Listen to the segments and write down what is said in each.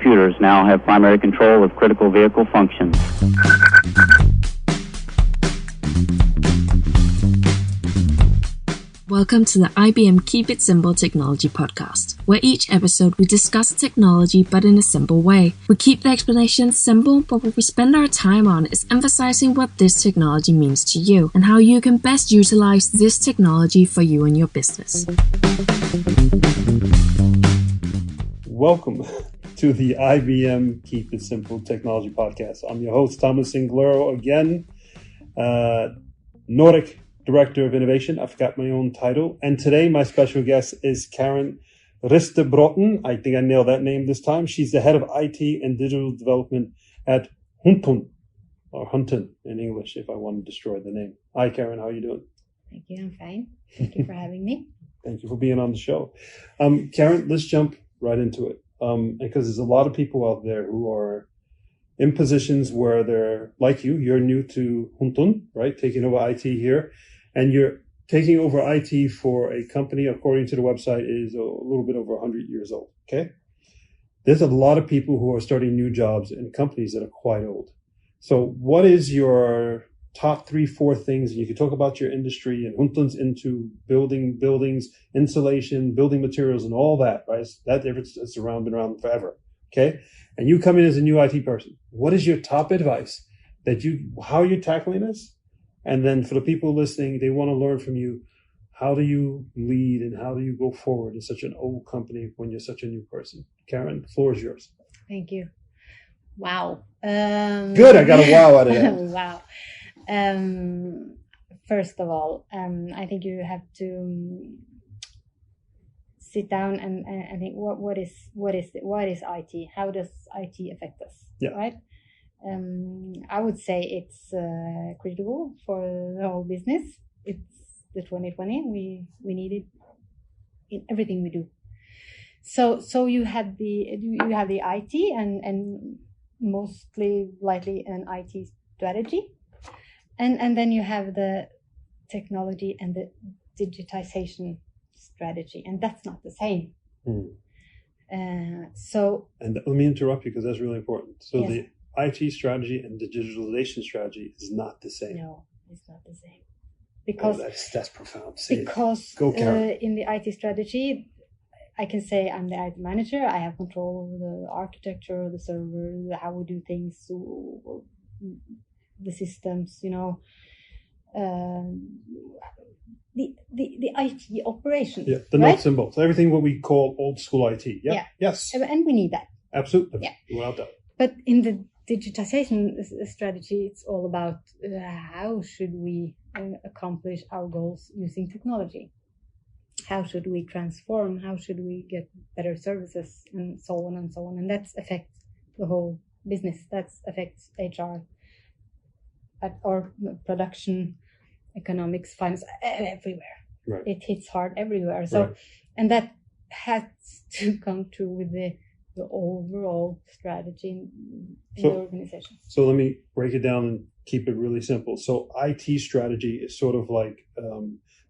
computers now have primary control of critical vehicle functions. Welcome to the IBM Keep It Simple Technology Podcast, where each episode we discuss technology but in a simple way. We keep the explanation simple, but what we spend our time on is emphasizing what this technology means to you and how you can best utilize this technology for you and your business. Welcome to the IBM Keep It Simple Technology Podcast. I'm your host, Thomas Singlero, again, Nordic Director of Innovation. I forgot my own title. And today, my special guest is Karen Ristebrotten. I think I nailed that name this time. She's the head of IT and digital development at Hunton, or Hunton in English, if I want to destroy the name. Hi, Karen. How are you doing? Thank you. I'm fine. Thank you for having me. Thank you for being on the show. Karen, let's jump right into it. Because there's a lot of people out there who are in positions where they're like you're new to Hunton, right? Taking over IT here. And you're taking over IT for a company, according to the website, is a little bit over 100 years old, okay? There's a lot of people who are starting new jobs in companies that are quite old. So what is your top 3-4 things? You can talk about your industry, and Hunton's into building buildings, insulation, building materials, and all that, right? It's been around forever, okay? And you come in as a new IT person. What is your top advice how are you tackling this? And then for the people listening, they want to learn from you. How do you lead and how do you go forward in such an old company when you're such a new person? Karen, the floor is yours. Thank you. Wow. Good. I got a wow out of that. Wow. First of all, I think you have to sit down and think what is IT? How does IT affect us? Yeah. Right. I would say it's critical for the whole business. It's the 2020. We need it in everything we do. So you have the IT and mostly likely an IT strategy, and then you have the technology and the digitization strategy, and that's not the same. And let me interrupt you because that's really important. So yes. The IT strategy and the digitalization strategy is not the same. No, it's not the same. Because that's profound. Go, in the IT strategy, I can say I'm the IT manager. I have control over the architecture, the server, how we do things, the systems. The IT operations. Yeah, the nuts and bolts, everything what we call old school IT. Yeah. Yes. And we need that. Absolutely. Yeah. Without doubt. But in the digitization strategy, it's all about how should we accomplish our goals using technology? How should we transform? How should we get better services and so on and so on? And that affects the whole business. That affects HR or production, economics, finance, everywhere. Right. It hits hard everywhere. So, right. And that has to come true with the overall strategy in the organization. So let me break it down and keep it really simple. So IT strategy is sort of like,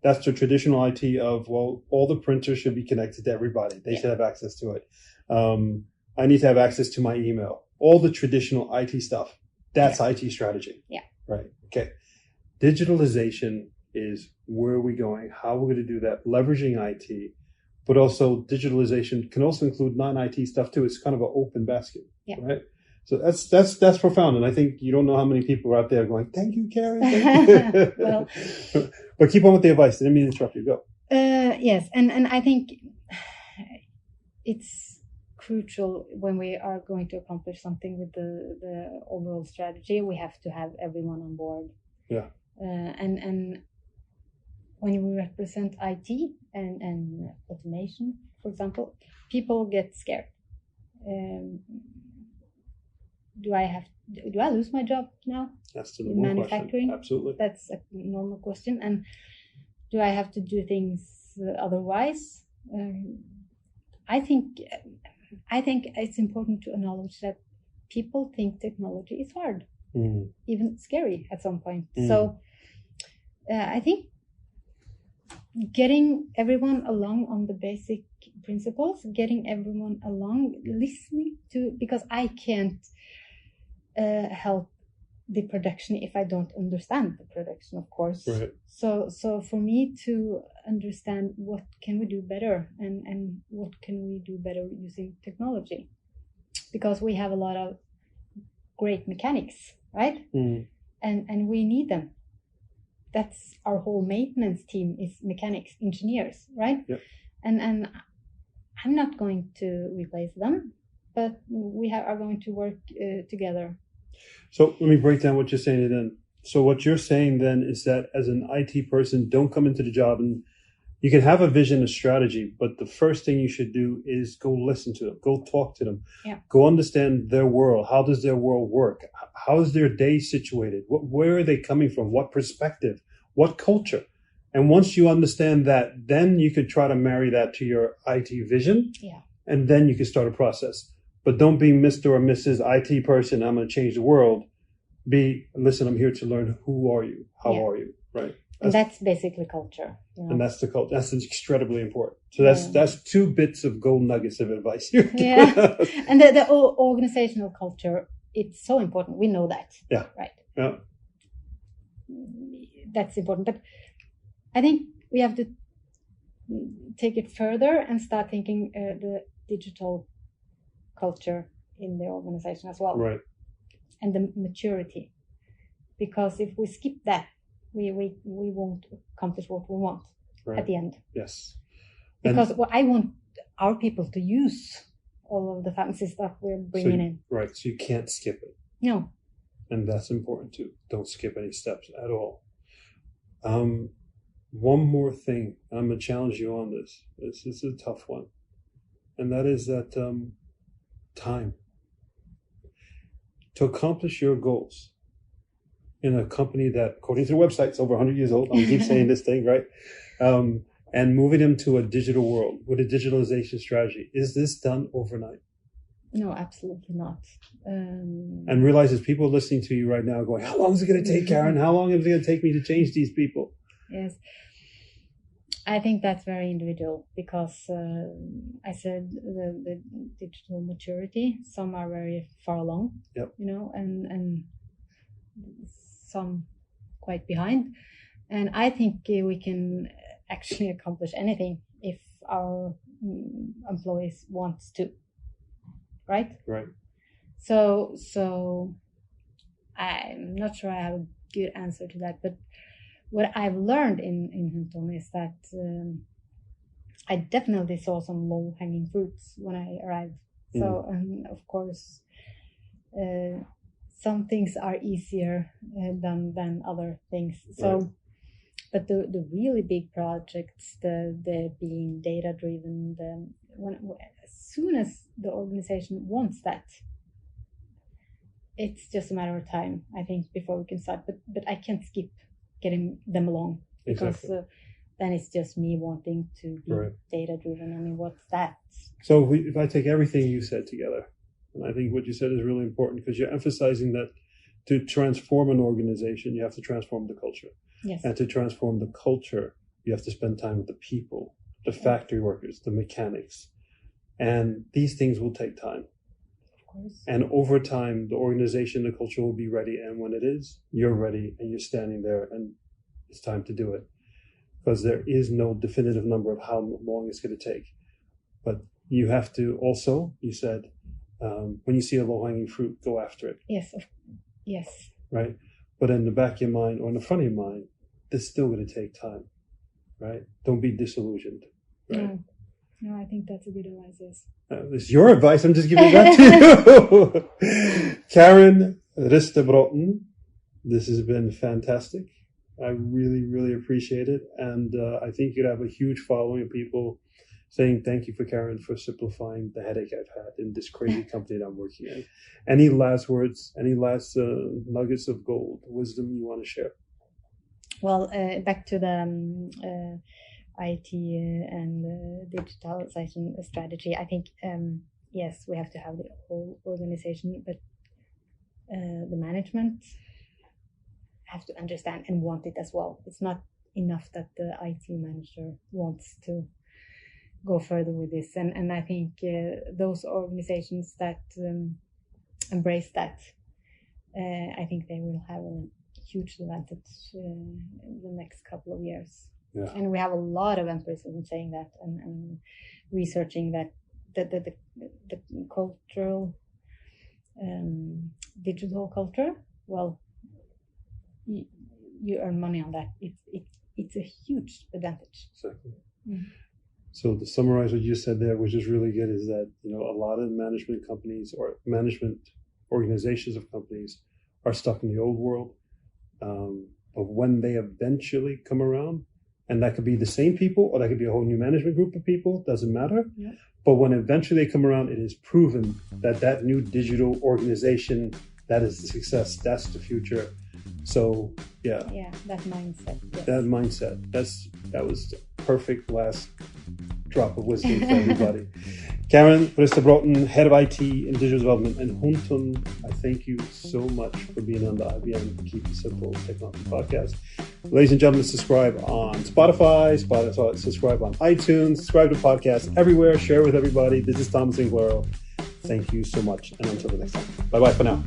that's the traditional IT of, well, all the printers should be connected to everybody. They should have access to it. I need to have access to my email. All the traditional IT stuff. That's IT strategy. Yeah. Right. Okay. Digitalization is where are we going? How are we going to do that? Leveraging IT. But also digitalization can also include non-IT stuff too. It's kind of an open basket, right? So that's profound. And I think you don't know how many people are out there going, thank you, Karen. Thank you. Well, but keep on with the advice. Didn't mean to interrupt you. Go. Yes. And I think it's crucial when we are going to accomplish something with the overall strategy. We have to have everyone on board. Yeah. And when you represent IT and automation, for example, people get scared. Do I lose my job now? That's in manufacturing. Question. Absolutely. That's a normal question. And do I have to do things otherwise? I think it's important to acknowledge that people think technology is hard, even scary at some point. So I think getting everyone along on the basic principles, getting everyone along, listening to, because I can't help the production if I don't understand the production, of course. Right. So for me to understand what can we do better and what can we do better using technology, because we have a lot of great mechanics, right? And we need them. That's our whole maintenance team is mechanics, engineers, right? Yep. And I'm not going to replace them, but we are going to work together. So let me break down what you're saying then. So what you're saying then is that as an IT person, don't come into the job and you can have a vision, a strategy, but the first thing you should do is go listen to them, go talk to them, go understand their world. How does their world work? How is their day situated? Where are they coming from? What perspective? What culture? And once you understand that, then you could try to marry that to your IT vision, and then you can start a process. But don't be Mr. or Mrs. IT person. I'm going to change the world. Be, listen, I'm here to learn. Who are you? How are you? Right. And that's basically culture. You know? And that's the culture. That's incredibly important. So that's 2 bits of gold nuggets of advice. And the organizational culture, it's so important. We know that. Yeah. Right. Yeah. That's important. But I think we have to take it further and start thinking the digital culture in the organization as well. Right. And the maturity. Because if we skip that, we won't accomplish what we want at the end. Yes. Because I want our people to use all of the fancy stuff we're bringing in. Right. So you can't skip it. No. And that's important too. Don't skip any steps at all. One more thing. I'm going to challenge you on this. This is a tough one. And that is that time. To accomplish your goals in a company that, according to the website, is over 100 years old. I keep saying this thing, right? And moving them to a digital world with a digitalization strategy. Is this done overnight? No, absolutely not. And realize there's people listening to you right now going, how long is it going to take, Karen? How long is it going to take me to change these people? Yes. I think that's very individual because I said the digital maturity, some are very far along, you know, and some quite behind. And I think we can actually accomplish anything if our employees want to. Right? Right. So I'm not sure I have a good answer to that, but what I've learned in Hunton is that I definitely saw some low-hanging fruits when I arrived. So, of course, some things are easier than other things. So, but the really big projects, the being data-driven, as soon as the organization wants that, it's just a matter of time, I think, before we can start. But I can't skip getting them along because then it's just me wanting to be data driven. I mean, what's that? So if I take everything you said together, and I think what you said is really important because you're emphasizing that to transform an organization, you have to transform the culture. Yes. And to transform the culture, you have to spend time with the people, the factory workers, the mechanics. And these things will take time. And over time, the organization, the culture will be ready. And when it is, you're ready and you're standing there and it's time to do it. Because there is no definitive number of how long it's going to take. But you have to also, you said, when you see a low-hanging fruit, go after it. Yes. Yes. Right? But in the back of your mind or in the front of your mind, this is still going to take time. Right? Don't be disillusioned. Right? No, I think that's a good advice, yes. It's your advice. I'm just giving that to you. Karen Ristebrotten, this has been fantastic. I really, really appreciate it. And I think you'd have a huge following of people saying thank you for Karen for simplifying the headache I've had in this crazy company that I'm working in. Any last words, any last nuggets of gold, wisdom you want to share? Well, back to the IT and digitalization strategy. I think, yes, we have to have the whole organization, but the management have to understand and want it as well. It's not enough that the IT manager wants to go further with this. And I think those organizations that embrace that, I think they will have a huge advantage in the next couple of years. Yeah. And we have a lot of empiricism saying that, and researching that the cultural digital culture, well, you earn money on that. It's a huge advantage. Exactly. Mm. So to summarize what you said there, which is really good, is that a lot of management companies or management organizations of companies are stuck in the old world. But when they eventually come around, and that could be the same people or that could be a whole new management group of people, doesn't matter. Yeah. But when eventually they come around, it is proven that new digital organization, that is the success, that's the future. So yeah, that mindset. Yes. That mindset. That was the perfect last drop of wisdom for everybody. Karen Bristebrotten, Head of IT and Digital Development, and Huntun, I thank you so much for being on the IBM Keep It Simple Technology Podcast. Ladies and gentlemen, subscribe on Spotify, subscribe on iTunes, subscribe to podcasts everywhere, share with everybody. This is Thomas Inglero. Thank you so much, and until the next time. Bye-bye for now.